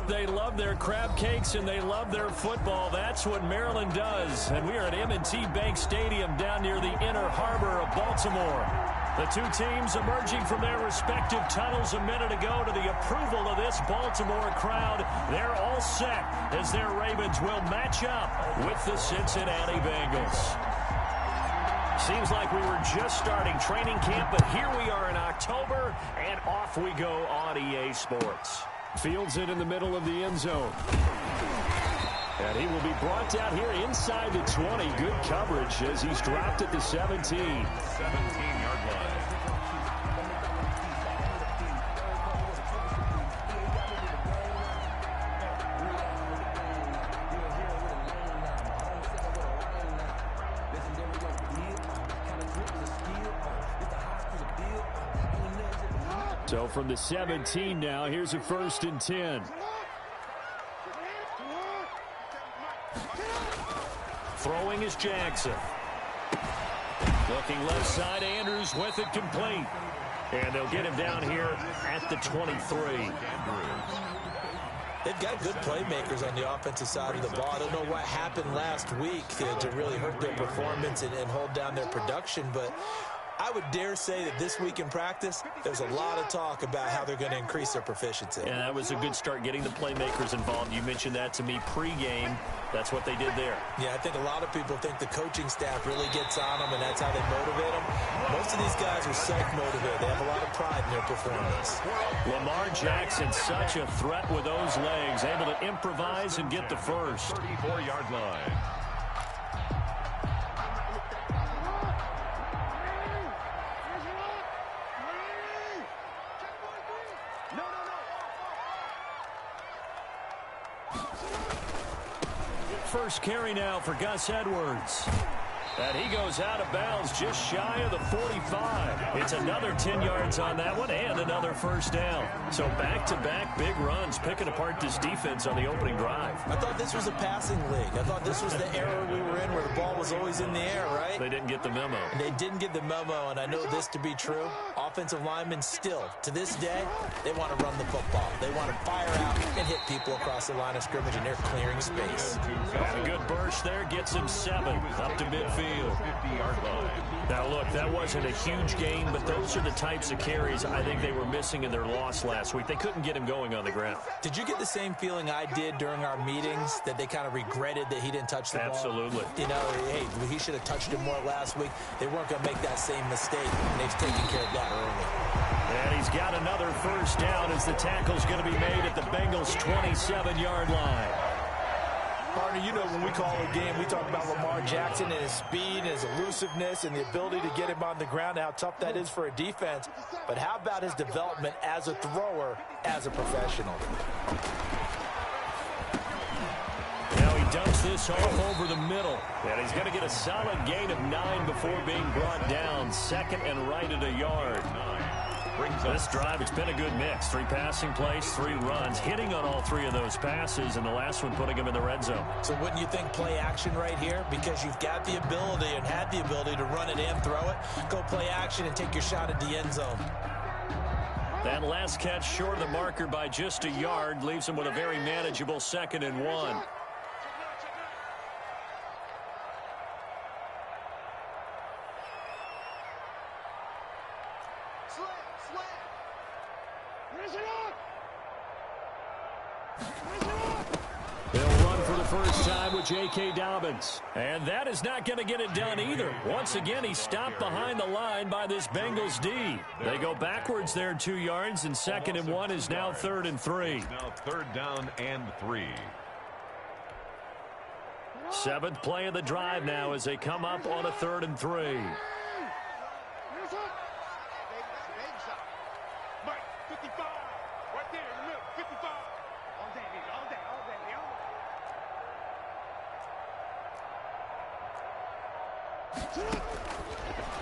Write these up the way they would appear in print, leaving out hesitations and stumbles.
They love their crab cakes and they love their football. That's what Maryland does. And we are at M&T Bank Stadium down near the Inner Harbor of Baltimore. The two teams emerging from their respective tunnels a minute ago to the approval of this Baltimore crowd. They're all set as their Ravens will match up with the Cincinnati Bengals. Seems like we were just starting training camp, but here we are in October, and off we go on EA Sports. Fields it in the middle of the end zone. And he will be brought down here inside the 20. Good coverage as he's dropped at the 17. 17-yard line. So from the 17 now, here's a 1st and 10. Throwing is Jackson. Looking left side, Andrews with it complete. And they'll get him down here at the 23. They've got good playmakers on the offensive side of the ball. I don't know what happened last week to really hurt their performance and hold down their production, but I would dare say that this week in practice, there's a lot of talk about how they're going to increase their proficiency. And that was a good start getting the playmakers involved. You mentioned that to me pregame. That's what they did there. Yeah, I think a lot of people think the coaching staff really gets on them, and that's how they motivate them. Most of these guys are self-motivated. They have a lot of pride in their performance. Lamar Jackson, such a threat with those legs, able to improvise and get the first. 34-yard line. First carry now for Gus Edwards. And he goes out of bounds just shy of the 45. It's another 10 yards on that one and another first down. So back-to-back big runs picking apart this defense on the opening drive. I thought this was a passing league. I thought this was the era we were in where the ball was always in the air, right? They didn't get the memo. And they didn't get the memo, and I know this to be true. Offensive linemen still, to this day, they want to run the football. They want to fire out and hit people across the line of scrimmage, and they're clearing space. And a good burst there gets him 7 up to midfield. 50-yard line. Now, look, that wasn't a huge gain, but those are the types of carries I think they were missing in their loss last week. They couldn't get him going on the ground. Did you get the same feeling I did during our meetings, that they kind of regretted that he didn't touch the ball? Absolutely. You know, hey, he should have touched it more last week. They weren't going to make that same mistake, and they've taken care of that early. And he's got another first down as the tackle's going to be made at the Bengals' 27-yard line. Partner, you know when we call a game, we talk about Lamar Jackson and his speed and his elusiveness and the ability to get him on the ground and how tough that is for a defense. But how about his development as a thrower, as a professional? Now he dumps this off over the middle. And he's going to get a solid gain of 9 before being brought down. Second and right at a yard. This drive, it's been a good mix. 3 passing plays, 3 runs, hitting on all 3 of those passes, and the last one putting him in the red zone. So wouldn't you think play action right here? Because you've got the ability and had the ability to run it and throw it. Go play action and take your shot at the end zone. That last catch short of the marker by just a yard leaves him with a very manageable 2nd and 1. They'll run for the first time with J.K. Dobbins. And that is not going to get it done either. Once again, he's stopped behind the line by this Bengals D. They go backwards there 2 yards, and 2nd and 1 is now 3rd and 3. Now 3rd down and 3. 7th play of the drive now as they come up on a 3rd and 3.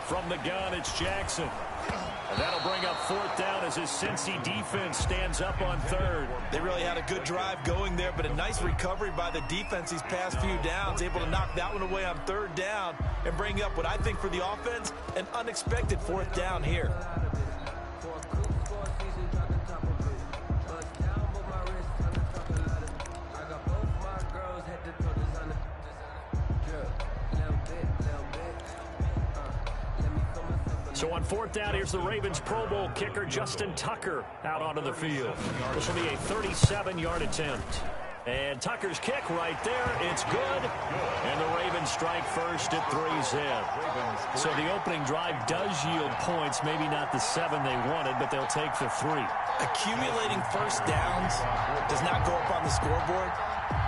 From the gun, it's Jackson. And that'll bring up 4th down as his Cincy defense stands up on 3rd. They really had a good drive going there, but a nice recovery by the defense these past few downs, able to knock that one away on 3rd down and bring up what I think for the offense, an unexpected 4th down here. So on 4th down, here's the Ravens Pro Bowl kicker Justin Tucker out onto the field. This will be a 37-yard attempt. And Tucker's kick right there. It's good. And the Ravens strike first at 3-zip. So the opening drive does yield points. Maybe not the 7 they wanted, but they'll take the 3. Accumulating first downs does not go up on the scoreboard,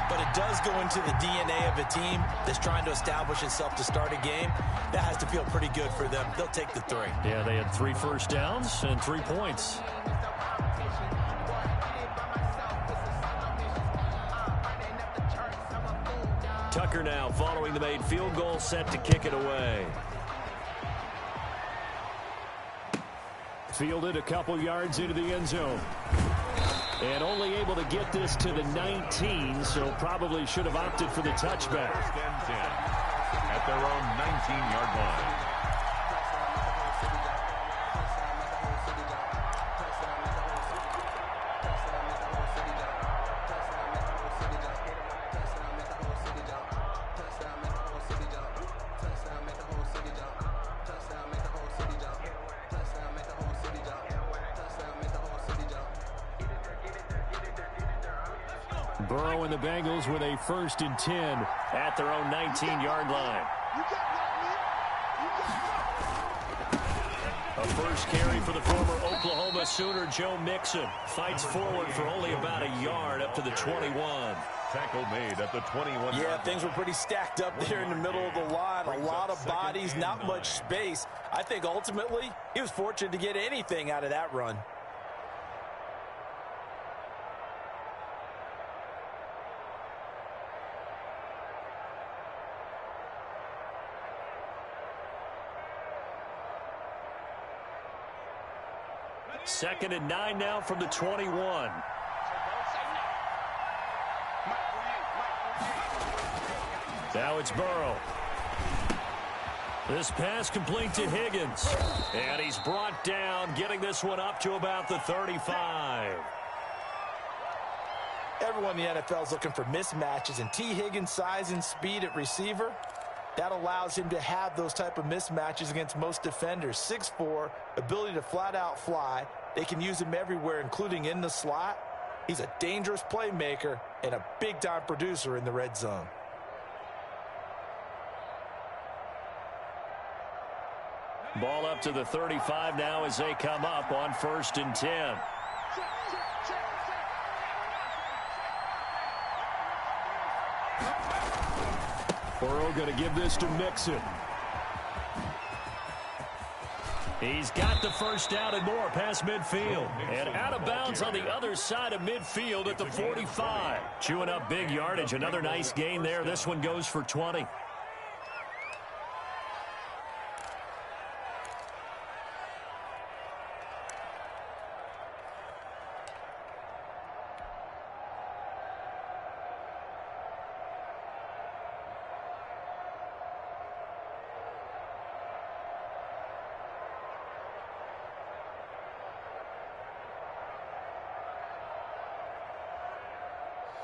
but it does go into the DNA of a team that's trying to establish itself to start a game. That has to feel pretty good for them. They'll take the 3. Yeah, they had 3 first downs and 3 points. Tucker now following the made field goal, set to kick it away. Fielded a couple yards into the end zone. And only able to get this to the 19, so probably should have opted for the touchback. First and 10 at their own 19-yard line. Burrow and the Bengals with a 1st and 10 at their own 19-yard line. A first carry for the former Oklahoma Sooner, Joe Mixon. Fights forward for only about a yard up to the 21. Tackle made at the 21. Yeah, things were pretty stacked up there in the middle of the line. A lot of bodies, not much space. I think ultimately he was fortunate to get anything out of that run. Second and 9 now from the 21. Now it's Burrow. This pass complete to Higgins. And he's brought down, getting this one up to about the 35. Everyone in the NFL is looking for mismatches, and T. Higgins' size and speed at receiver, that allows him to have those type of mismatches against most defenders. 6'4", ability to flat-out fly. They can use him everywhere, including in the slot. He's a dangerous playmaker and a big-time producer in the red zone. Ball up to the 35 now as they come up on 1st and 10. Burrow going to give this to Mixon. He's got the first down and more past midfield. And out of bounds on the other side of midfield at the 45. Chewing up big yardage. Another nice gain there. This one goes for 20.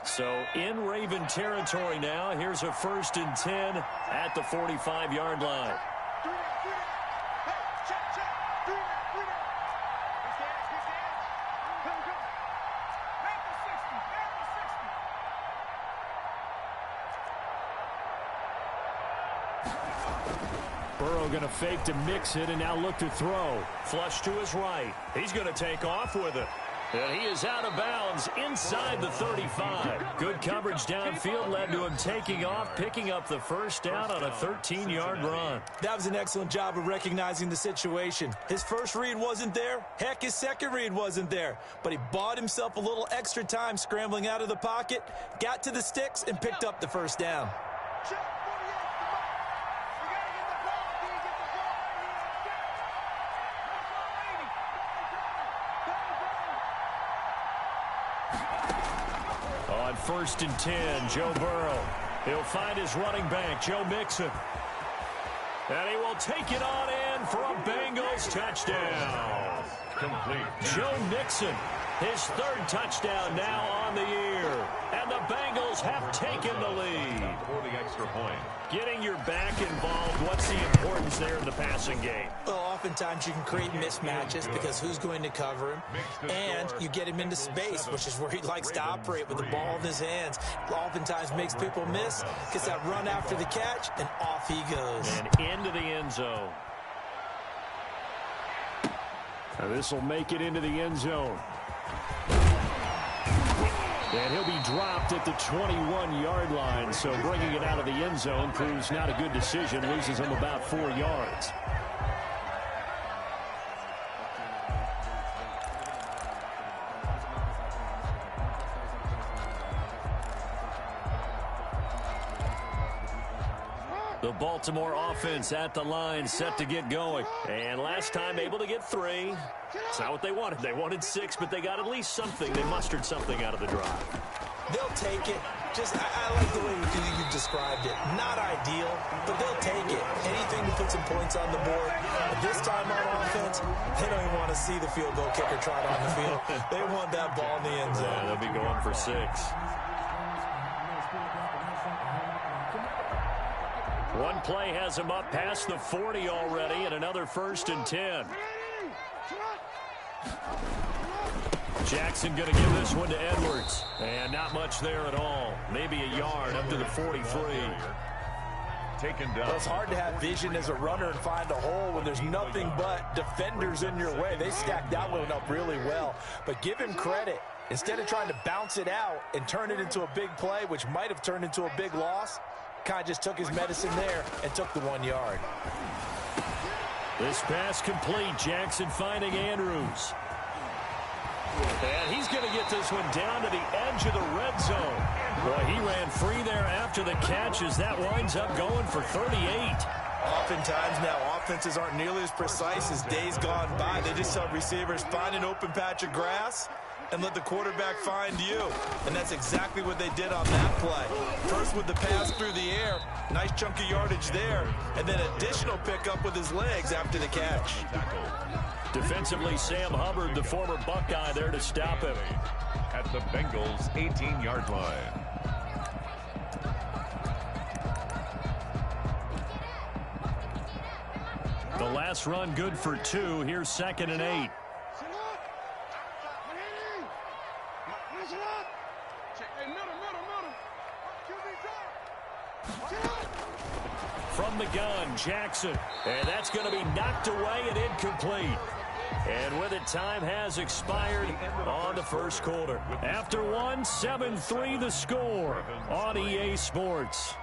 So in Raven territory now. Here's a 1st and 10 at the 45-yard line. Burrow going to fake to mix it and now look to throw. Flush to his right. He's going to take off with it. And he is out of bounds inside the 35. Good coverage downfield led to him taking off, picking up the first down on a 13-yard run. That was an excellent job of recognizing the situation. His first read wasn't there. Heck, his second read wasn't there. But he bought himself a little extra time scrambling out of the pocket, got to the sticks, and picked up the first down. On 1st and 10, Joe Burrow. He'll find his running back, Joe Mixon. And he will take it on in for a Bengals touchdown. Complete. Joe Mixon, his 3rd touchdown now on the year. And the Bengals have taken the lead. For the extra point. Getting your back involved, what's the importance there in the passing game? Well, oftentimes you can create mismatches because who's going to cover him, and you get him into space, which is where he likes to operate with the ball in his hands. Oftentimes makes people miss, gets that run after the catch, and off he goes. And into the end zone. Now this will make it into the end zone. And he'll be dropped at the 21-yard line, so bringing it out of the end zone proves not a good decision, loses him about 4 yards. The Baltimore offense at the line, set to get going. And last time able to get 3. It's not what they wanted. They wanted 6, but they got at least something. They mustered something out of the drive. They'll take it. I like the way you described it. Not ideal, but they'll take it. Anything to put some points on the board. But this time on offense, they don't even want to see the field goal kicker trot on the field. They want that ball in the end zone. Yeah, they'll be going for 6. One play has him up past the 40 already, and another 1st and 10. Jackson going to give this one to Edwards. And not much there at all. Maybe a yard up to the 43. Taken down. Well, it's hard to have vision as a runner and find a hole when there's nothing but defenders in your way. They stacked that one up really well. But give him credit. Instead of trying to bounce it out and turn it into a big play, which might have turned into a big loss, kind of just took his medicine there and took the 1 yard. This pass complete. Jackson finding Andrews. And he's going to get this one down to the edge of the red zone. Boy, he ran free there after the catch as that winds up going for 38. Oftentimes now, offenses aren't nearly as precise as days gone by. They just tell receivers, find an open patch of grass and let the quarterback find you. And that's exactly what they did on that play. First with the pass through the air, nice chunk of yardage there, and then additional pickup with his legs after the catch. Defensively, Sam Hubbard, the former Buckeye, there to stop him. At the Bengals' 18-yard line. The last run good for 2. Here's 2nd and 8. From the gun, Jackson. And that's going to be knocked away and incomplete. And with it, time has expired on the first quarter. After 1, 7-3 the score on EA Sports.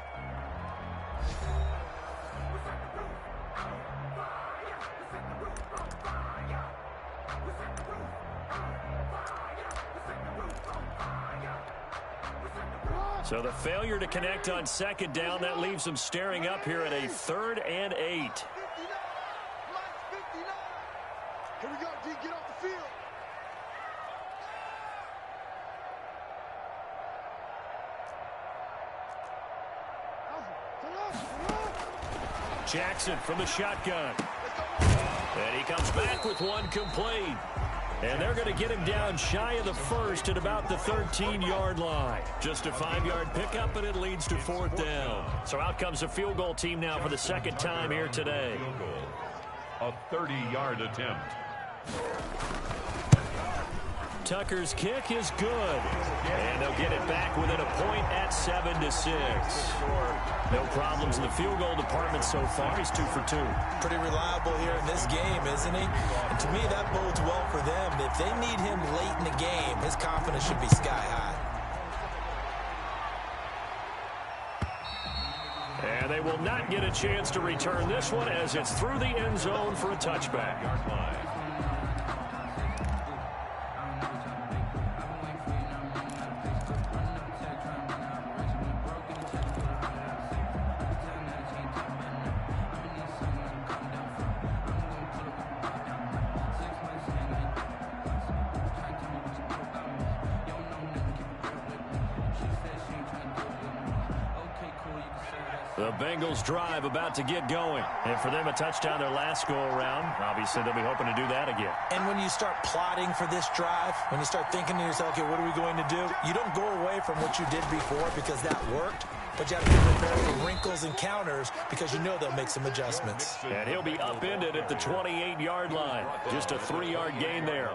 So the failure to connect on 2nd down, that leaves them staring up here at a 3rd and 8. Here we go, D, get off the field. Jackson from the shotgun. And he comes back with one complete. And they're going to get him down shy of the 1st at about the 13-yard line. Just a 5-yard pickup, and it leads to 4th down. So out comes a field goal team now for the 2nd time here today. A 30-yard attempt. Tucker's kick is good. And they'll get it back within a point at 7-6. No problems in the field goal department so far. He's 2 for 2. Pretty reliable here in this game, isn't he? And to me, that bodes well for them. If they need him late in the game, his confidence should be sky high. And they will not get a chance to return this one as it's through the end zone for a touchback. The Bengals drive about to get going. And for them, a touchdown their last go-around. Obviously, they'll be hoping to do that again. And when you start plotting for this drive, when you start thinking to yourself, okay, what are we going to do? You don't go away from what you did before because that worked. But you have to be prepared for wrinkles and counters because you know they'll make some adjustments. And he'll be upended at the 28-yard line. Just a 3-yard gain there.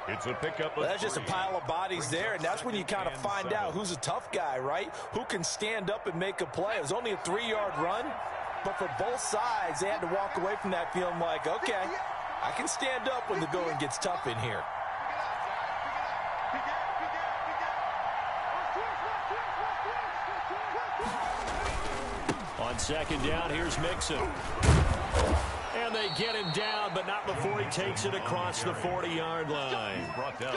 It's a pickup. Well, that's just a pile of bodies there, and that's when you kind of find out who's a tough guy, right? Who can stand up and make a play. It was only a 3-yard run, but for both sides, they had to walk away from that feeling like, okay, I can stand up when the going gets tough in here. On second down, here's Mixon. And they get him down, but not before he takes it across the 40-yard line.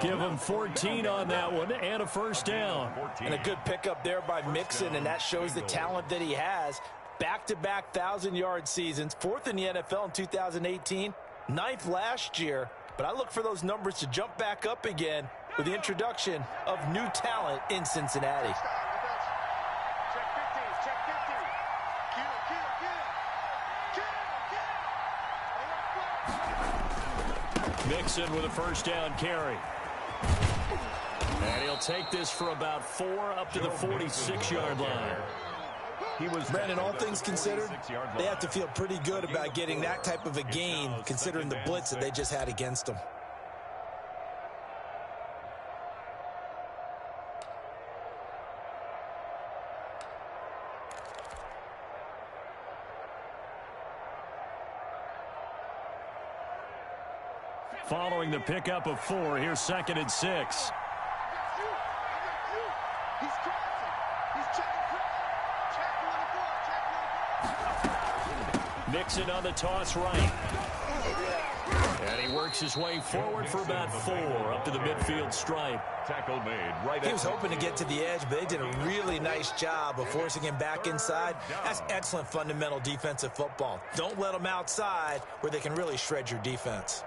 Give him 14 on that one and a first down. And a good pickup there by Mixon, and that shows the talent that he has. Back-to-back 1,000-yard seasons, 4th in the NFL in 2018, 9th last year. But I look for those numbers to jump back up again with the introduction of new talent in Cincinnati. Mixon with a first down carry. And he'll take this for about 4 up to the 46-yard line. Brandon, all things considered, they have to feel pretty good about getting that type of a gain considering the blitz that they just had against them. Following the pickup of 4, here's 2nd and 6. Mixon on the toss right. And he works his way forward for about 4 up to the midfield stripe. Tackle made right. He was hoping to get to the edge, but they did a really nice job of forcing him back inside. That's excellent fundamental defensive football. Don't let them outside where they can really shred your defense.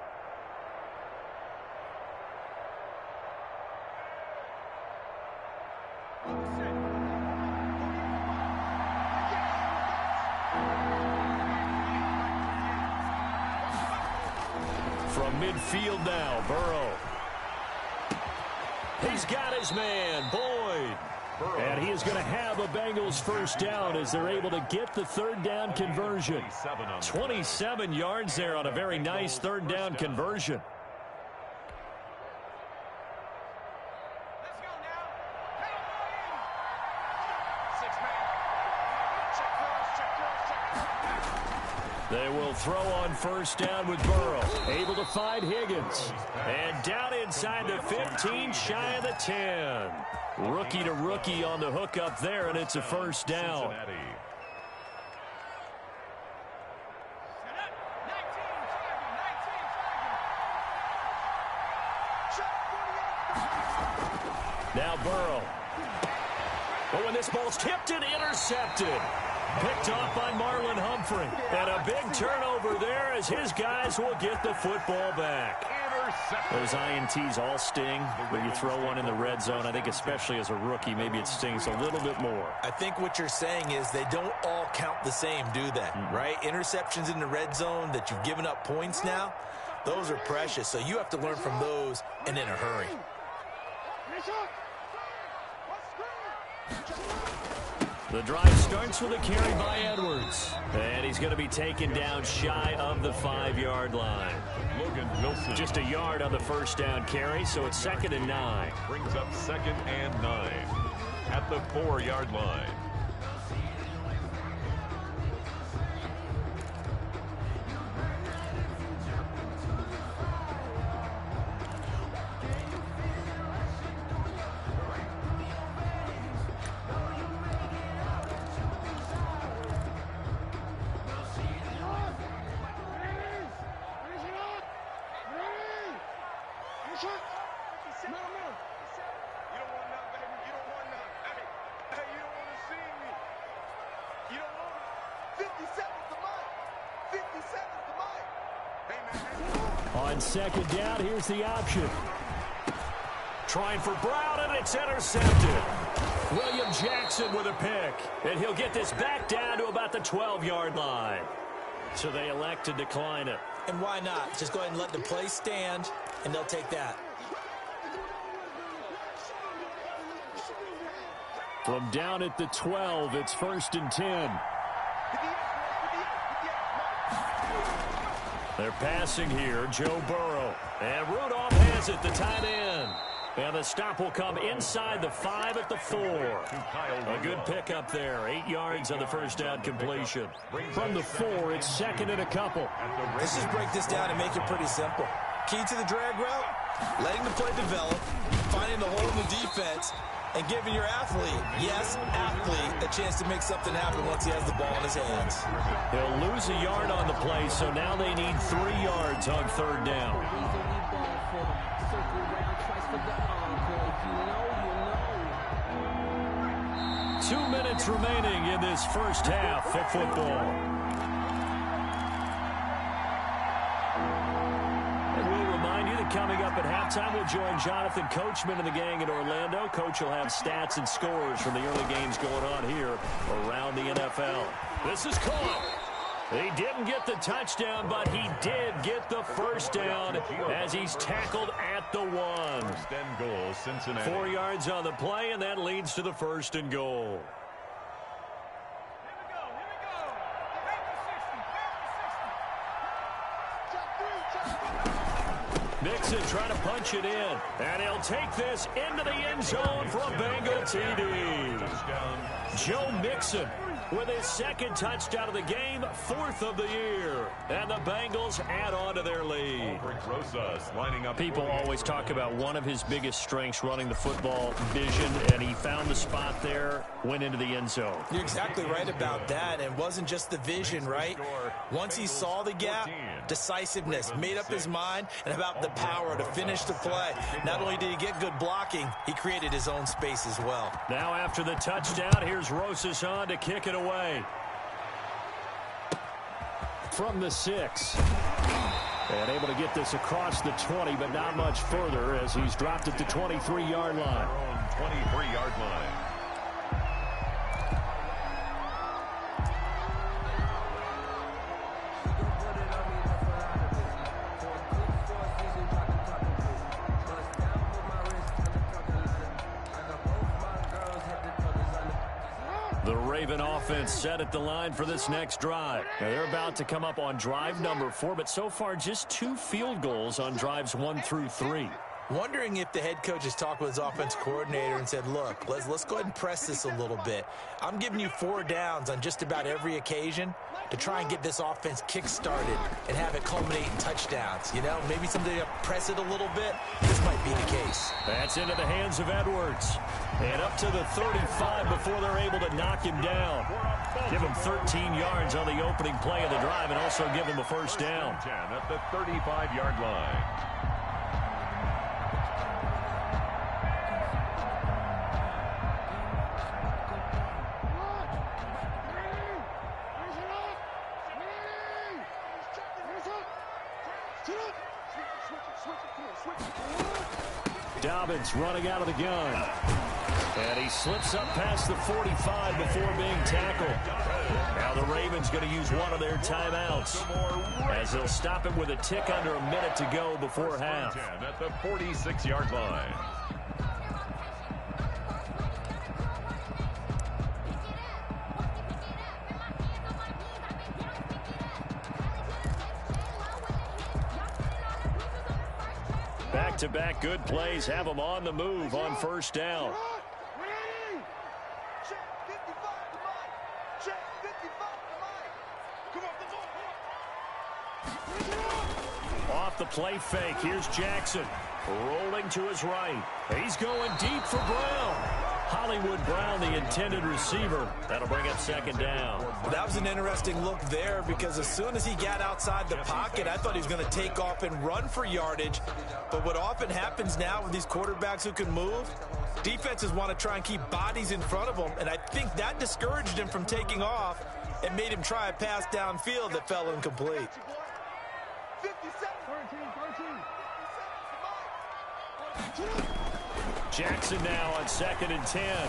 From midfield now, Burrow. He's got his man, Boyd. And he is going to have a Bengals first down as they're able to get the 3rd down conversion. 27 yards there on a very nice 3rd down conversion. They will throw on first down with Burrow. Able to find Higgins. And down inside the 15, shy of the 10. Rookie to rookie on the hook up there, and it's a first down. Now Burrow. But when this ball's tipped and intercepted. Picked off by Marlon Humphrey. And a big turnover there as his guys will get the football back. Those INTs all sting, but you throw one in the red zone, I think especially as a rookie, maybe it stings a little bit more. I think what you're saying is they don't all count the same, do they? Right? Interceptions in the red zone that you've given up points now, those are precious. So you have to learn from those and in a hurry. The drive starts with a carry by Edwards. And he's going to be taken down shy of the 5-yard line. Logan Wilson. Just a yard on the first down carry, so it's 2nd and 9. Brings up 2nd and 9 at the 4-yard line. On second down, here's the option. Trying for Brown, and it's intercepted. William Jackson with a pick. And he'll get this back down to about the 12-yard line. So they elect to decline it. And why not? Just go ahead and let the play stand, and they'll take that. From down at the 12, it's 1st and 10. They're passing here, Joe Burrow. And Rudolph has it, the tight end. And the stop will come inside the 5 at the 4. A good pickup there. 8 yards on the first down completion. From the 4, it's 2nd and a couple. Let's just break this down and make it pretty simple. Key to the drag route, letting the play develop, finding the hole in the defense, and giving your athlete, yes, athlete, a chance to make something happen once he has the ball in his hands. He'll lose a yard on the play, so now they need 3 yards on 3rd down. 2 minutes remaining in this first half of football. And we'll remind you that coming up at halftime, we'll join Jonathan Coachman and the gang in Orlando. Coach will have stats and scores from the early games going on here around the NFL. This is caught. He didn't get the touchdown, but he did get the first down as he's tackled at the 1. 1st and goal, Cincinnati. 4 yards on the play, and that leads to the 1st and goal. Mixon trying to punch it in, and he'll take this into the end zone for a Bengal TD. Joe Mixon with his 2nd touchdown of the game, 4th of the year. And the Bengals add on to their lead. People always talk about one of his biggest strengths, running the football, vision, and he found the spot there, went into the end zone. You're exactly right about that, and it wasn't just the vision, right? Once he saw the gap, decisiveness, made up his mind, and about the power to finish the play. Not only did he get good blocking, he created his own space as well. Now after the touchdown, here's Rosas on to kick it away. From the 6. And able to get this across the 20, but not much further as he's dropped at the 23-yard line. 23-yard line. The Raven offense set at the line for this next drive. Now they're about to come up on drive number 4, but so far just 2 field goals on drives 1 through 3. Wondering if the head coach has talked with his offense coordinator and said, look, let's go ahead and press this a little bit. I'm giving you 4 downs on just about every occasion to try and get this offense kick-started and have it culminate in touchdowns. You know, maybe someday press it a little bit. This might be the case. That's into the hands of Edwards. And up to the 35 before they're able to knock him down. Give him 13 yards on the opening play of the drive and also give him a first down. 10 at the 35-yard line. Dobbins running out of the gun. And he slips up past the 45 before being tackled. Now the Ravens going to use one of their timeouts as they'll stop him with a tick under a minute to go before half. 10 at the 46-yard line. Back-to-back good plays have them on the move on first down. Off the play fake, here's Jackson. Rolling to his right. He's going deep for Brown. Hollywood Brown, the intended receiver. That'll bring up second down. That was an interesting look there because as soon as he got outside the pocket, I thought he was going to take off and run for yardage. But what often happens now with these quarterbacks who can move, defenses want to try and keep bodies in front of them, and I think that discouraged him from taking off and made him try a pass downfield that fell incomplete. Jackson now on 2nd and 10.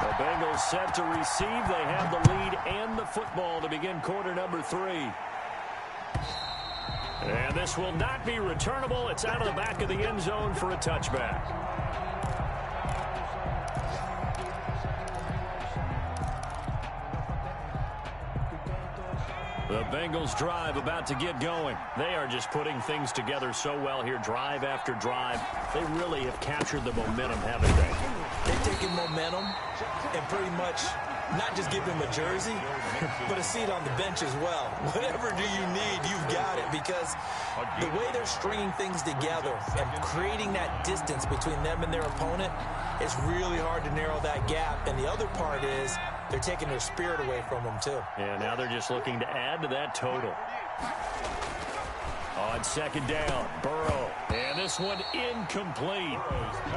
The Bengals set to receive. They have the lead and the football to begin quarter number 3. And this will not be returnable. It's out of the back of the end zone for a touchback. The Bengals drive about to get going. They are just putting things together so well here, drive after drive. They really have captured the momentum, haven't they? They've taken momentum and pretty much not just give him a jersey, but a seat on the bench as well. Whatever do you need, you've got it, because the way they're stringing things together and creating that distance between them and their opponent, it's really hard to narrow that gap. And the other part is they're taking their spirit away from them, too. Yeah, now they're just looking to add to that total. On second down, Burrow. And this one incomplete.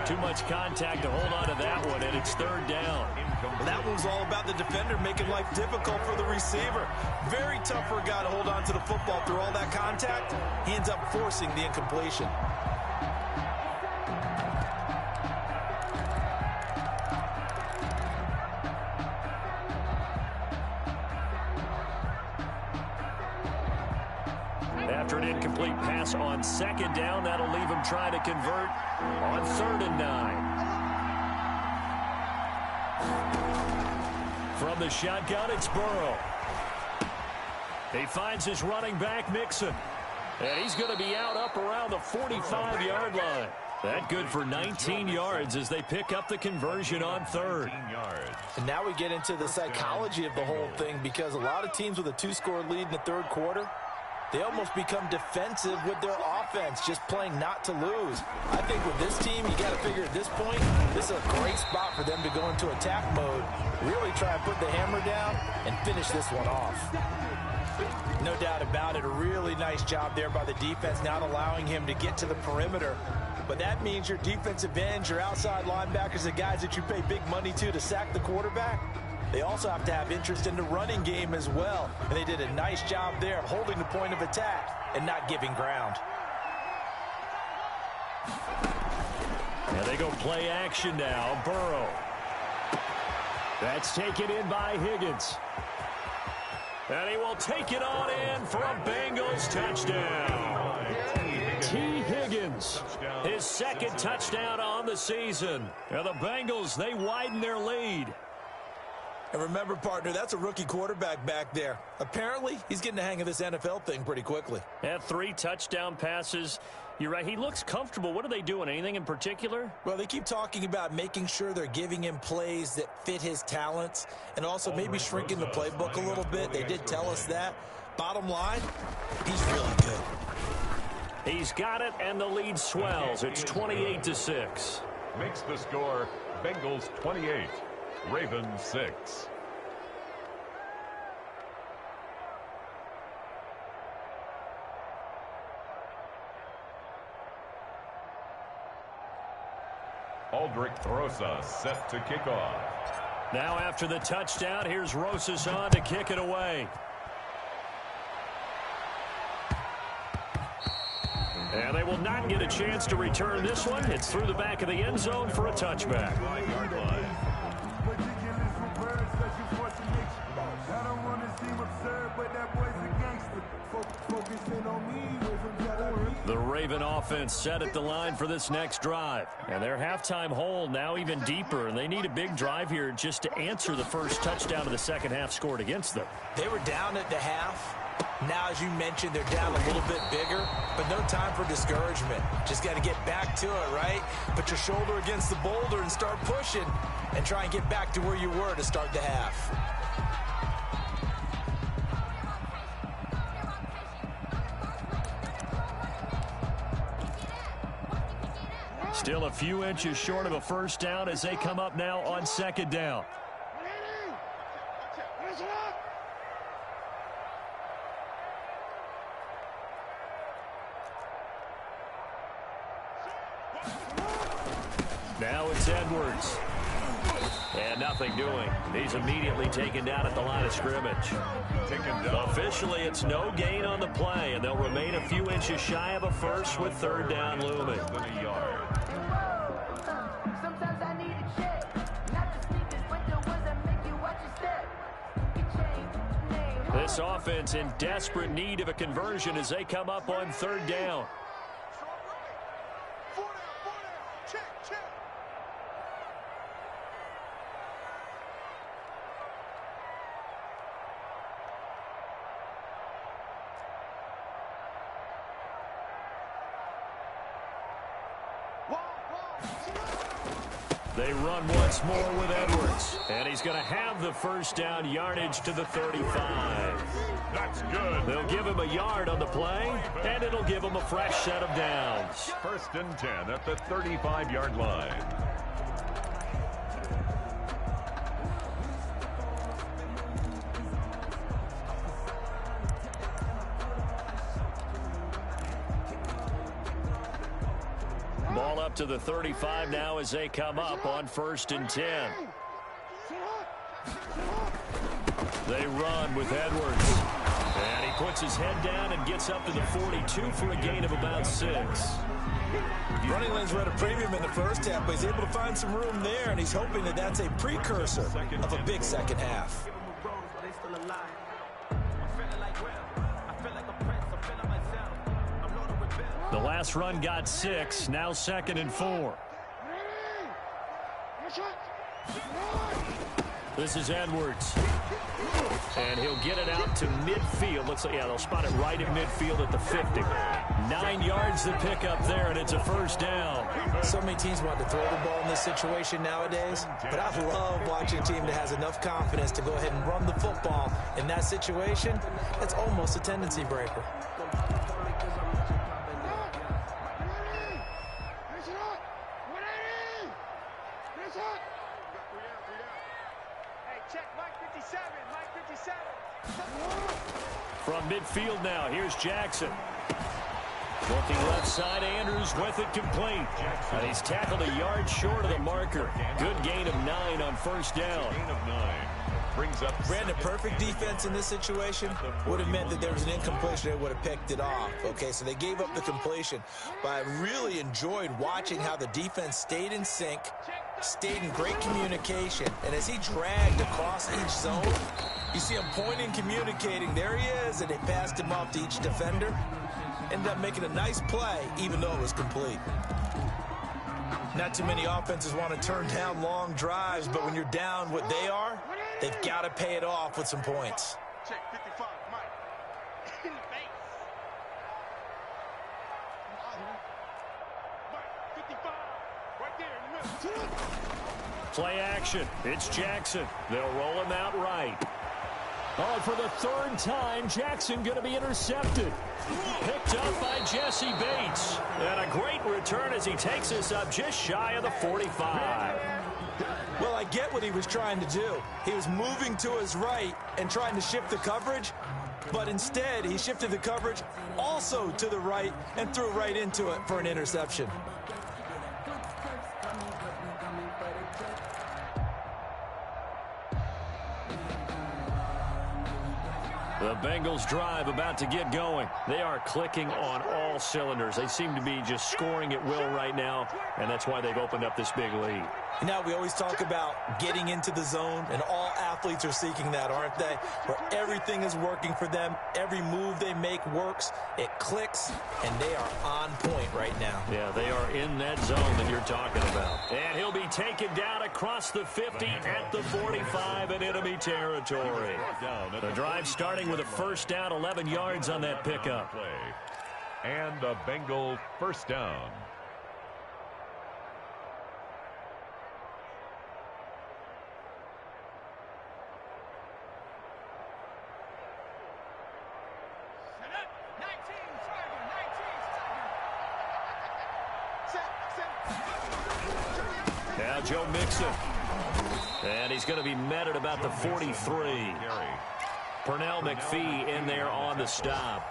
Too much contact to hold on to that one, and it's third down. Well, that one was all about the defender making life difficult for the receiver. Very tough for a guy to hold on to the football through all that contact. He ends up forcing the incompletion. After an incomplete pass on second down, that'll leave him trying to convert on 3rd and 9. From the shotgun, it's Burrow. He finds his running back, Mixon. And he's going to be out up around the 45-yard line. That good for 19 yards as they pick up the conversion on 3rd. And now we get into the psychology of the whole thing, because a lot of teams with a 2-score lead in the third quarter, they almost become defensive with their offense, just playing not to lose. I think with this team, you got to figure at this point, this is a great spot for them to go into attack mode, really try and put the hammer down and finish this one off. No doubt about it, a really nice job there by the defense, not allowing him to get to the perimeter. But that means your defensive ends, your outside linebackers, the guys that you pay big money to sack the quarterback, they also have to have interest in the running game as well. And they did a nice job there of holding the point of attack and not giving ground. Now they go play action now. Burrow. That's taken in by Higgins. And he will take it on in for a Bengals touchdown. T. Higgins, his 2nd touchdown on the season. Now the Bengals, they widen their lead. And remember, partner, that's a rookie quarterback back there. Apparently, he's getting the hang of this NFL thing pretty quickly. Had 3 touchdown passes. You're right, he looks comfortable. What are they doing? Anything in particular? Well, they keep talking about making sure they're giving him plays that fit his talents and also maybe shrinking the playbook a little bit. They did tell us that. Bottom line, he's really good. He's got it, and the lead swells. It's 28-6. Makes the score Bengals 28. Ravens 6. Aldrich Rosas set to kick off. Now after the touchdown, here's Rosas on to kick it away. And they will not get a chance to return this one. It's through the back of the end zone for a touchback. The Raven offense set at the line for this next drive. And their halftime hole now even deeper. And they need a big drive here just to answer the first touchdown of the second half scored against them. They were down at the half. Now, as you mentioned, they're down a little bit bigger, but no time for discouragement. Just got to get back to it, right? Put your shoulder against the boulder and start pushing and try and get back to where you were to start the half. Still a few inches short of a first down as they come up now on second down. Now it's Edwards. And nothing doing. He's immediately taken down at the line of scrimmage. Officially, it's no gain on the play, and they'll remain a few inches shy of a first with third down looming. Sometimes I need a check, not to sneak this, but This offense in desperate need of a conversion as they come up on third down. They run once more with Edwards. And he's going to have the first down, yardage to the 35. That's good. They'll give him a yard on the play, and it'll give him a fresh set of downs. First and 10 at the 35-yard line. Ball up to the 35 now as they come up on first and 10. They run with Edwards. And he puts his head down and gets up to the 42 for a gain of about 6. Running lanes were at a premium in the first half, but he's able to find some room there, and he's hoping that that's a precursor of a big second half. The last run got 6, now 2nd and 4. This is Edwards. And he'll get it out to midfield. Looks like, yeah, they'll spot it right at midfield at the 50. 9 yards to pick up there, and it's a first down. So many teams want to throw the ball in this situation nowadays, but I love watching a team that has enough confidence to go ahead and run the football. In that situation, it's almost a tendency breaker. From midfield now, here's Jackson. Looking left side, Andrews with it complete. And he's tackled a yard short of the marker. Good gain of 9 on first down. Gain of 9. Brings up Brandon, perfect defense in this situation would have meant that there was an incompletion. They would have picked it off. Okay, so they gave up the completion. But I really enjoyed watching how the defense stayed in sync, stayed in great communication. And as he dragged across each zone, you see him pointing, communicating. There he is, and they passed him off to each defender. Ended up making a nice play, even though it was complete. Not too many offenses want to turn down long drives, but when you're down what they are, they've got to pay it off with some points. Check 55, Mike. In the face. Mike, 55. Right there in the middle. Play action. It's Jackson. They'll roll him out right. Oh, for the 3rd time, Jackson going to be intercepted. Picked up by Jesse Bates. And a great return as he takes us up just shy of the 45. Well, I get what he was trying to do. He was moving to his right and trying to shift the coverage, but instead he shifted the coverage also to the right and threw right into it for an interception. The Bengals drive about to get going. They are clicking on all cylinders. They seem to be just scoring at will right now, and that's why they've opened up this big lead. Now, we always talk about getting into the zone, and all athletes are seeking that, aren't they? Where everything is working for them. Every move they make works. It clicks, and they are on point right now. Yeah, they are in that zone that you're talking about. And he'll be taken down across the 50 at the 45 in enemy territory. The drive starting with a first down, 11 yards on that pickup. And a Bengal first down. Now Joe Mixon. And he's going to be met at about the 43. Pernell McPhee in there on the stop.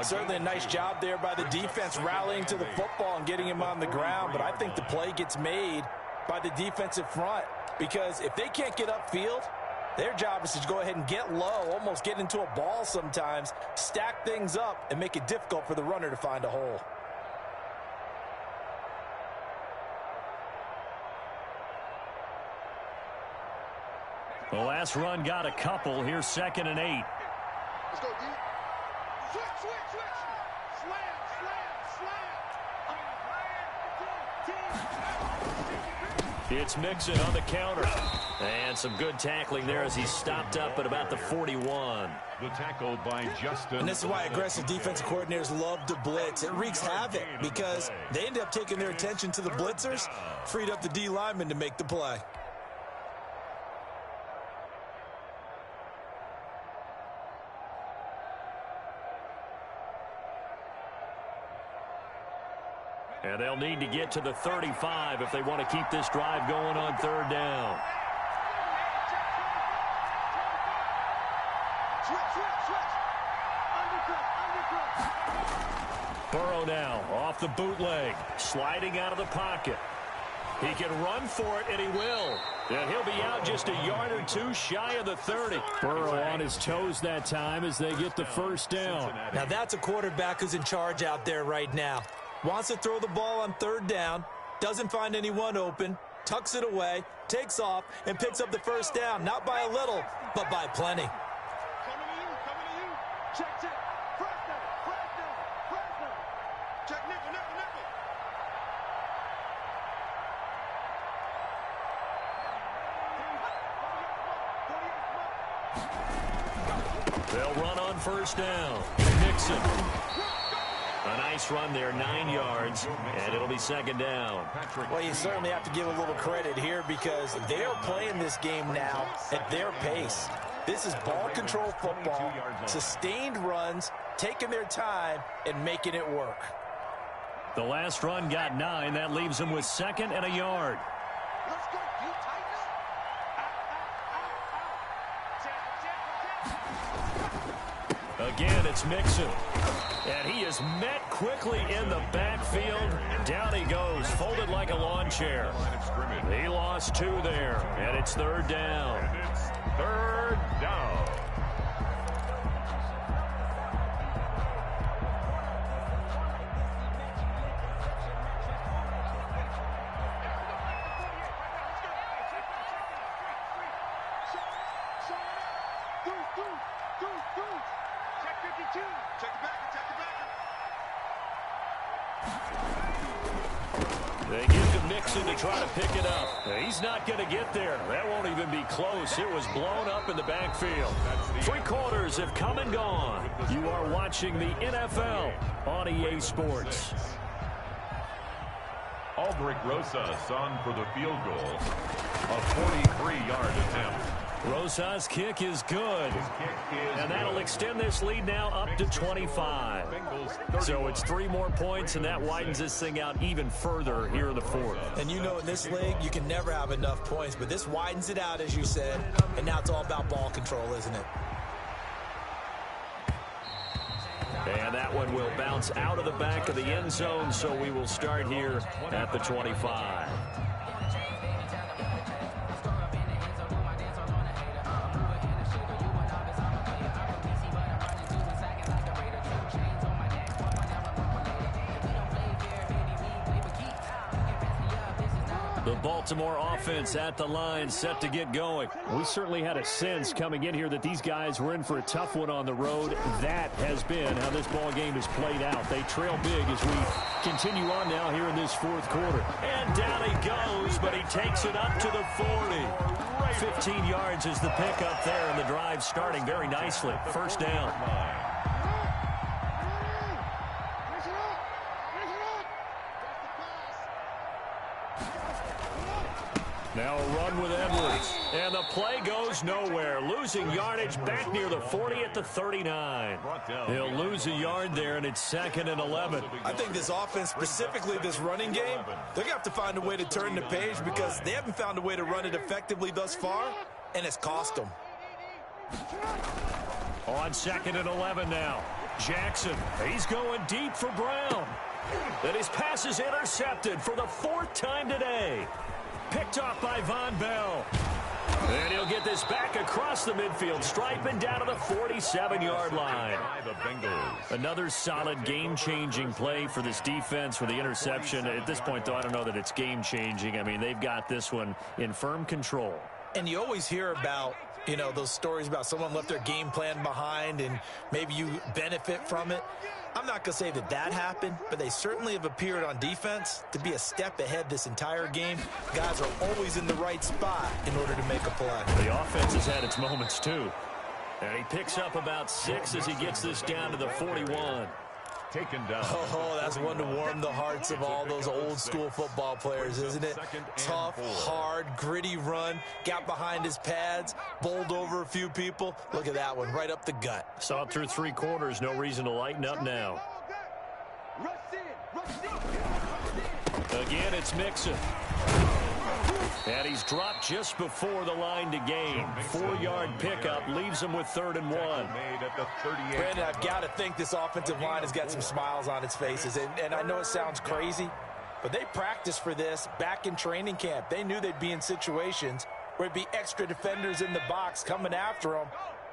Certainly a nice job there by the defense rallying to the football and getting him on the ground, but I think the play gets made by the defensive front because if they can't get upfield, their job is to go ahead and get low, almost get into a ball sometimes, stack things up, and make it difficult for the runner to find a hole. The last run got a couple. Here's 2nd and 8. Let's go, D. Switch. Slam. It's Mixon on the counter. And some good tackling there as he stopped up at about the 41. The tackle by Justin. And this is why aggressive defensive coordinators love to blitz. It wreaks havoc because they end up taking their attention to the blitzers, freed up the D lineman to make the play. And they'll need to get to the 35 if they want to keep this drive going on third down. Burrow now off the bootleg, sliding out of the pocket. He can run for it, and he will. And he'll be out just a yard or two shy of the 30. Burrow on his toes that time as they get the first down. Now that's a quarterback who's in charge out there right now. Wants to throw the ball on third down, doesn't find anyone open, tucks it away, takes off, and picks up the first down. Not by a little, but by plenty. Coming to you. Check. Press down. Check nickel. They'll run on first down. Mixon. A nice run there, 9 yards, and it'll be second down. Well, you certainly have to give a little credit here because they are playing this game now at their pace. This is ball control football, sustained runs, taking their time, and making it work. The last run got 9. That leaves them with second and a yard. Let's go, D. Tighten up. Again, it's Mixon. And he is met quickly in the backfield. Down he goes, folded like a lawn chair. He lost 2 there, and it's third down. And it's third down. Deuce. Check 52. Check the backer. They give to Mixon to try to pick it up. He's not going to get there. That won't even be close. It was blown up in the backfield. 3 quarters have come and gone. You are watching the NFL on EA Sports. Aldrich Rosas on for the field goal. A 43-yard attempt. Rosas' kick is good. And that'll extend this lead now up to 25. So it's 3 more points, and that widens this thing out even further here in the fourth. And you know in this league, you can never have enough points, but this widens it out, as you said, and now it's all about ball control, isn't it? And that one will bounce out of the back of the end zone, so we will start here at the 25. The Baltimore offense at the line, set to get going. We certainly had a sense coming in here that these guys were in for a tough one on the road. That has been how this ball game has played out. They trail big as we continue on now here in this fourth quarter. And down he goes, but he takes it up to the 40. 15 yards is the pickup there, and the drive starting very nicely. First down. Now a run with Edwards. And the play goes nowhere. Losing yardage back near the 40 at the 39. He'll lose a yard there, and it's 2nd and 11. I think this offense, specifically this running game, they're going to have to find a way to turn the page because they haven't found a way to run it effectively thus far, and it's cost them. On 2nd and 11 now. Jackson, he's going deep for Brown. And his pass is intercepted for the 4th time today. Picked off by Von Bell. And he'll get this back across the midfield stripe and down to the 47-yard line. Another solid game-changing play for this defense with the interception. At this point, though, I don't know that it's game-changing. I mean, they've got this one in firm control. And you always hear about, you know, those stories about someone left their game plan behind and maybe you benefit from it. I'm not going to say that that happened, but they certainly have appeared on defense to be a step ahead this entire game. Guys are always in the right spot in order to make a play. The offense has had its moments, too. And he picks up about 6 as he gets this down to the 41. Taken down. Oh, that's one to warm the hearts of all those old-school football players, isn't it? Tough, hard, gritty run, got behind his pads, bowled over a few people. Look at that one, right up the gut. Saw it through 3 quarters, no reason to lighten up now. Again, it's Mixon. And he's dropped just before the line to gain. 4-yard pickup leaves him with 3rd and 1. Brandon, I've got to think this offensive line has got some smiles on its faces. And I know it sounds crazy, but they practiced for this back in training camp. They knew they'd be in situations where it'd be extra defenders in the box coming after them,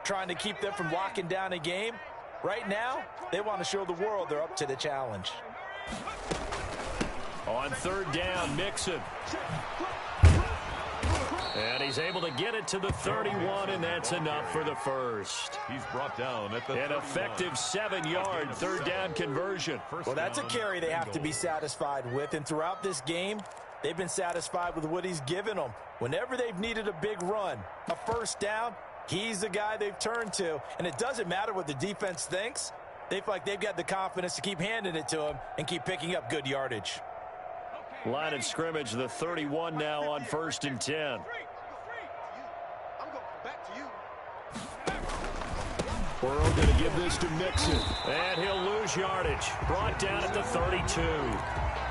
trying to keep them from locking down a game. Right now, they want to show the world they're up to the challenge. On 3rd down, Mixon. And he's able to get it to the 31, and that's enough for the first. He's brought down at the An effective 7-yard 3rd down conversion. Well, that's a carry they have to be satisfied with, and throughout this game, they've been satisfied with what he's given them. Whenever they've needed a big run, a 1st down, he's the guy they've turned to, and it doesn't matter what the defense thinks. They feel like they've got the confidence to keep handing it to him and keep picking up good yardage. Line of scrimmage, the 31 now on 1st and 10. Burrow going to give this to Mixon, and he'll lose yardage. Brought down at the 32.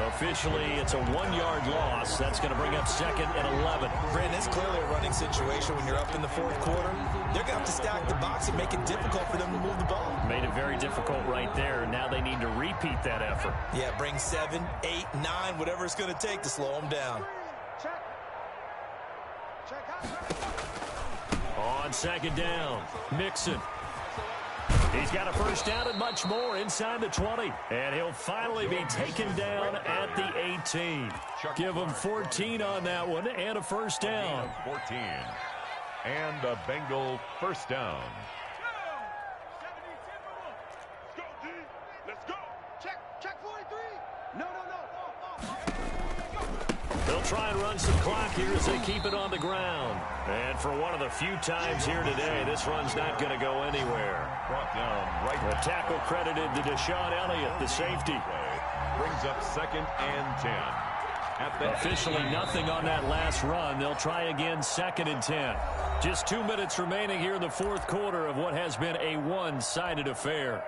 Officially, it's a 1-yard loss. That's going to bring up 2nd and 11. Brandon, it's clearly a running situation when you're up in the 4th quarter. They're going to have to stack the box and make it difficult for them to move the ball. Made it very difficult right there. Now they need to repeat that effort. Yeah, bring 7, 8, 9, whatever it's going to take to slow them down. On 2nd down, Mixon. He's got a 1st down and much more inside the 20. And he'll finally be taken down at the 18. Give him 14 on that one and a 1st down. 14. And a Bengal 1st down. Let's go. Check 43. No. They'll try and run some clock here as they keep it on the ground. And for one of the few times here today, this run's not going to go anywhere. Brought down right. The tackle credited to Deshaun Elliott, the safety. Brings up 2nd and 10. At the Officially nothing on that last run. They'll try again 2nd and 10. Just 2 minutes remaining here in the 4th quarter of what has been a one-sided affair.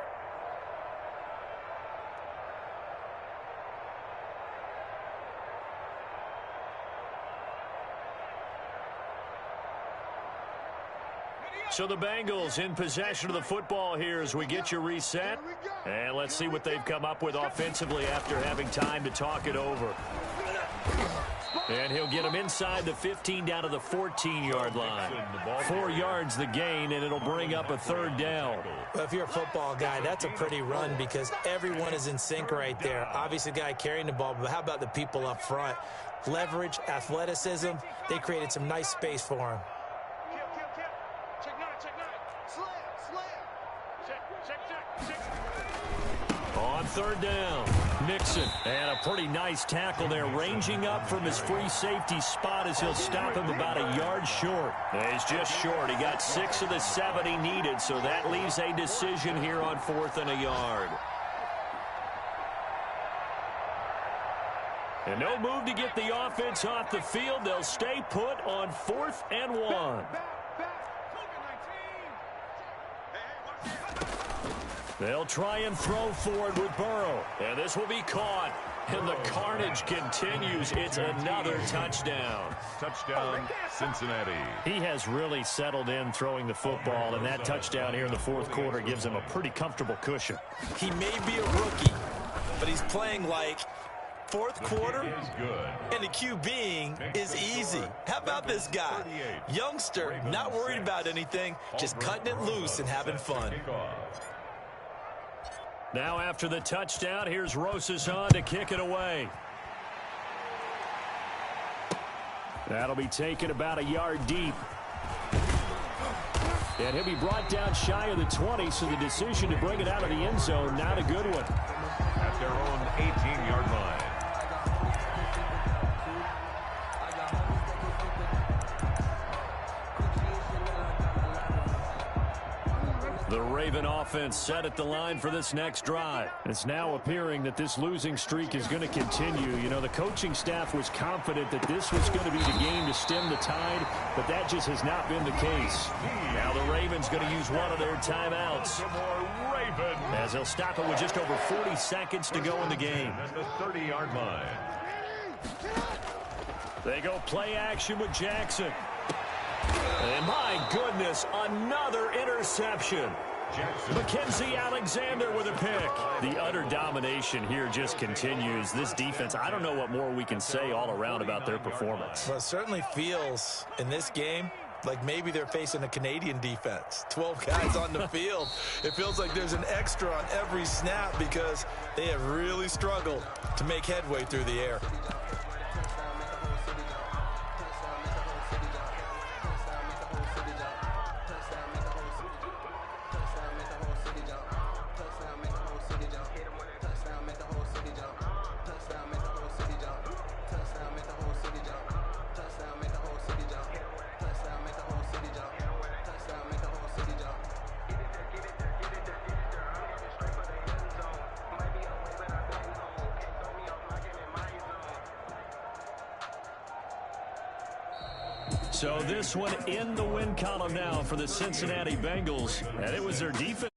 So the Bengals in possession of the football here as we get you reset. And let's see what they've come up with offensively after having time to talk it over. And he'll get him inside the 15 down to the 14-yard line. 4 yards the gain, and it'll bring up a 3rd down. Well, if you're a football guy, that's a pretty run because everyone is in sync right there. Obviously, the guy carrying the ball, but how about the people up front? Leverage, athleticism, they created some nice space for him. On 3rd down, Mixon. And a pretty nice tackle there, ranging up from his free safety spot as he'll stop him about a yard short. And he's just short. He got 6 of the 7 he needed, so that leaves a decision here on 4th and a yard. And no move to get the offense off the field. They'll stay put on 4th and 1. They'll try and throw forward with Burrow. And this will be caught. And the carnage continues. It's another touchdown. touchdown, Cincinnati. He has really settled in throwing the football, and that touchdown here in the 4th quarter gives him a pretty comfortable cushion. He may be a rookie, but he's playing like 4th quarter, and the QBing is easy. How about this guy? Youngster, not worried about anything, just cutting it loose and having fun. Now after the touchdown, here's Rosas on to kick it away. That'll be taken about a yard deep. And he'll be brought down shy of the 20, so the decision to bring it out of the end zone, not a good one. At their own 18-yard line. The Raven offense set at the line for this next drive. It's now appearing that this losing streak is going to continue. You know, the coaching staff was confident that this was going to be the game to stem the tide, but that just has not been the case. Now the Ravens going to use one of their timeouts, as they'll stop it with just over 40 seconds to go in the game. At the 30-yard line. They go play action with Jackson. And my goodness, another interception. Mackenzie Alexander with a pick. The utter domination here just continues. This defense, I don't know what more we can say all around about their performance. Well, it certainly feels in this game like maybe they're facing a Canadian defense. 12 guys on the field. It feels like there's an extra on every snap because they have really struggled to make headway through the air. So this one in the win column now for the Cincinnati Bengals, and it was their defense.